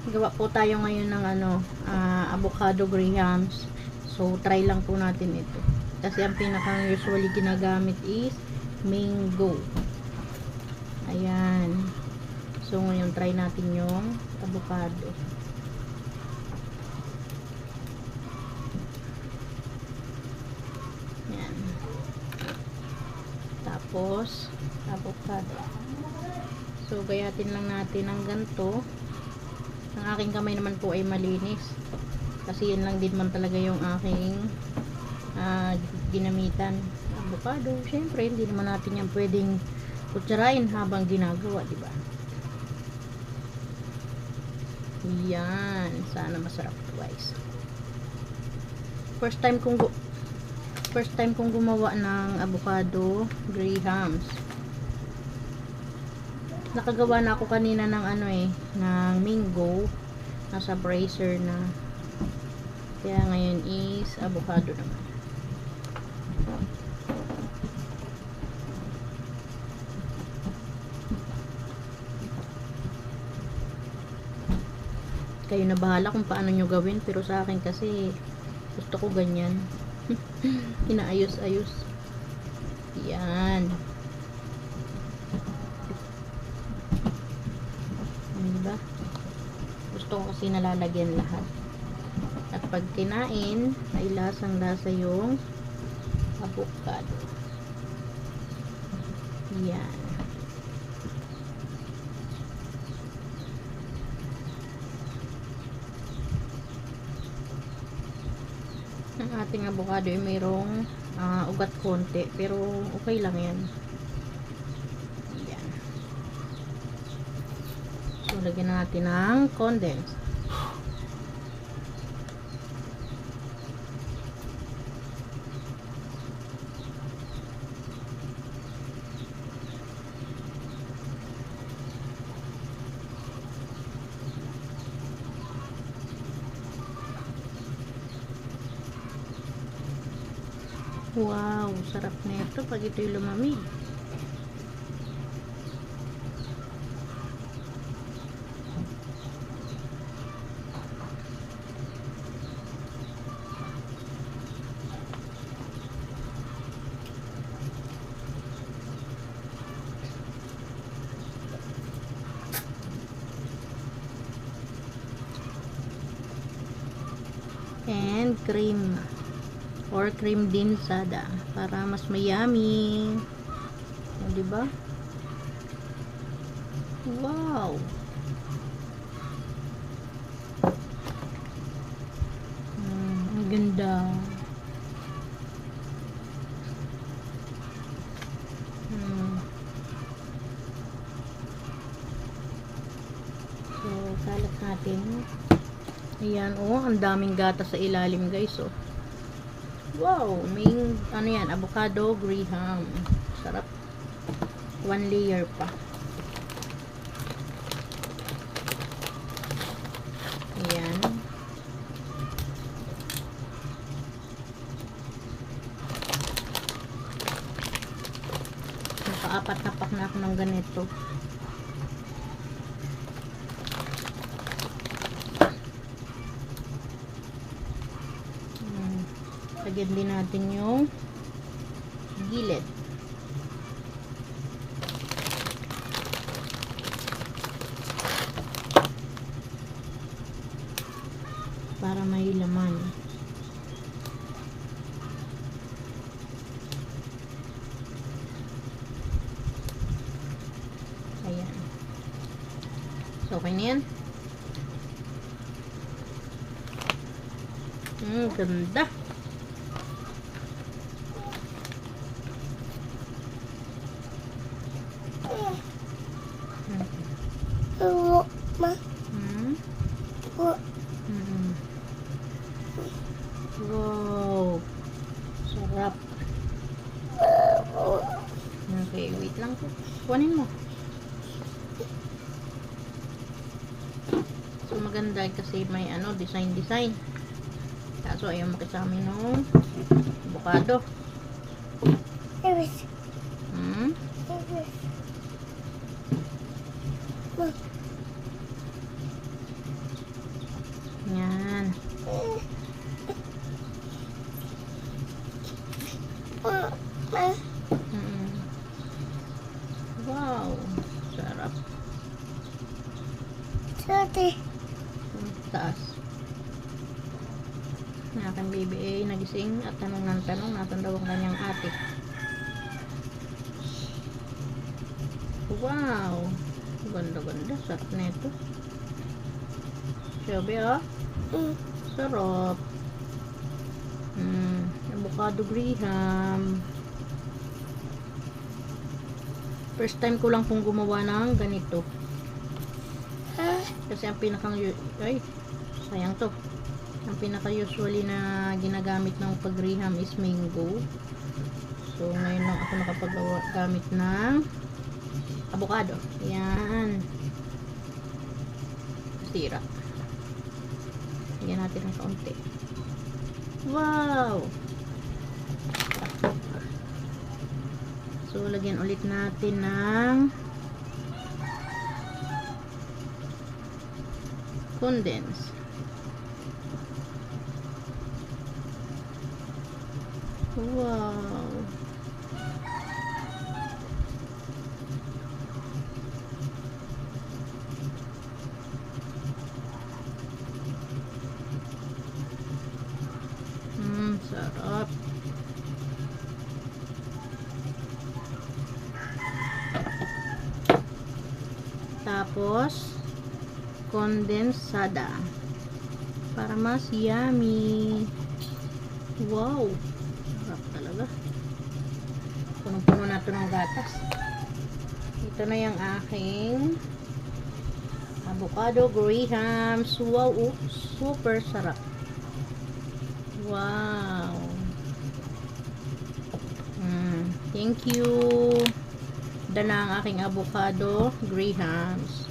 Gawa po tayo ngayon ng avocado grahams. So, try lang po natin ito. Kasi ang pinaka usually ginagamit is mango. Ayan. So, ngayon try natin yung avocado. Ayan. Tapos, avocado. So, gayatin lang natin ng ganito. Ang aking kamay naman po ay malinis. Kasi yun lang din man talaga yung aking ginamitan. Avocado, syempre, hindi naman natin yan pwedeng kutsarain habang ginagawa, di ba? Yan. Sana masarap ito, guys. First time kong gumawa ng avocado grahams. Nakagawa na ako kanina ng ng mango. Nasa bracer na. Kaya ngayon is avocado naman. Kayo na bahala kung paano nyo gawin, pero sa akin kasi gusto ko ganyan. Inaayos-ayos. Yan. Diba? Gusto ko kasi nalalagyan lahat. At pag kinain, ay lasang-lasa yung avocado. Yan. Ang ating avocado ay mayroong ugat konti, pero okay lang yan. Yan. So, lagyan natin ng condensed. Wow, sarap nito pag ito'y lumamig. And cream. Or cream din sada para mas mayami. O, diba? Wow! Ang ganda. So, kalat natin. Ayan, ang daming gata sa ilalim, guys, Wow, may yan, avocado graham. Sarap. 1 layer pa. Ayan. Naka-4 na pack na ako ng ganito. Lagyan din natin yung gilid. Para may laman. Ayan. So, okay na yan. Ganda. Wow. Sarap. Okay, wait lang po. Kunin mo. So, maganda kasi may design. Kaso, ayaw makisama ng avocado. Taas. Ang aking baby ay nagising at tanong ng tanong nasan daw ang kanyang ate. Wow! Ganda-ganda. Sarap na ito. Sabi sarap. Avocado graham. First time ko lang pong gumawa ng ganito. Kasi ang sayang to. Ang pinaka usually na ginagamit ng pag-graham is mango. So ngayon lang ako nakapag-gamit ng avocado. Yan. Sira. Lagyan natin ng kaunti. Wow! So lagyan ulit natin ng condense. Wow! Sarap. Tapos kondensada para mas yummy. Wow, sarap talaga. Punong-puno na ito ng gatas. Ito na yung aking avocado graham. Wow, super sarap. Wow. Thank you. Ito na ang aking avocado grahams.